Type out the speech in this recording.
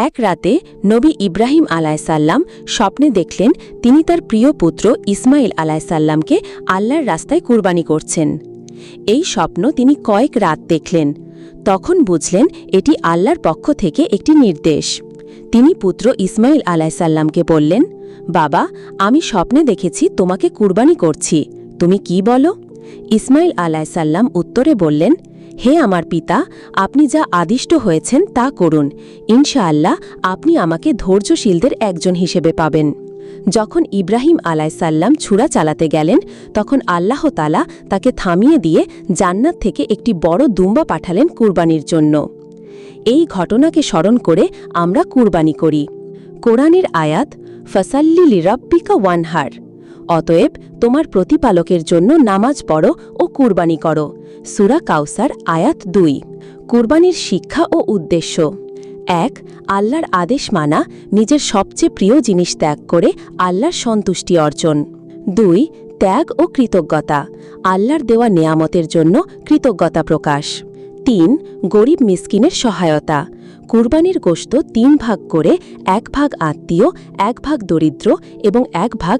এক রাতে নবী ইব্রাহিম আলাইসাল্লাম স্বপ্নে দেখলেন তিনি তার প্রিয় পুত্র ইসমাইল আলাইসাল্লামকে আল্লাহর রাস্তায় কুরবানি করছেন। এই স্বপ্ন তিনি কয়েক রাত দেখলেন। তখন বুঝলেন এটি আল্লাহর পক্ষ থেকে একটি নির্দেশ। তিনি পুত্র ইসমাইল আলাইসাল্লামকে বললেন, বাবা, আমি স্বপ্নে দেখেছি তোমাকে কুরবানি করছি, তুমি কি বলো? ইসমাইল আলাইসাল্লাম উত্তরে বললেন, হে আমার পিতা, আপনি যা আদিষ্ট হয়েছেন তা করুন, ইনশাআল্লাহ আপনি আমাকে ধৈর্যশীলদের একজন হিসেবে পাবেন। যখন ইব্রাহিম আলাইসাল্লাম ছুরা চালাতে গেলেন, তখন আল্লাহ তাআলা তাকে থামিয়ে দিয়ে জান্নাত থেকে একটি বড় দুম্বা পাঠালেন কুরবানির জন্য। এই ঘটনাকে স্মরণ করে আমরা কুরবানি করি। কোরআনের আয়াত, ফাসাল্লি লিরাব্বিকা ওয়ানহার, অতএব তোমার প্রতিপালকের জন্য নামাজ পড়ো ও কুরবানি করো। সূরা কাউসার আয়াত 2। কুরবানির শিক্ষা ও উদ্দেশ্য: 1. আল্লাহর আদেশ মানা, নিজের সবচেয়ে প্রিয় জিনিস ত্যাগ করে আল্লাহর সন্তুষ্টি অর্জন। 2. ত্যাগ ও কৃতজ্ঞতা, আল্লাহর দেওয়া নেয়ামতের জন্য কৃতজ্ঞতা প্রকাশ। 3. গরিব মিসকিনের সহায়তা, কুরবানির গোশত 3 ভাগ করে 1 ভাগ আত্মীয়, 1 ভাগ দরিদ্র এবং 1 ভাগ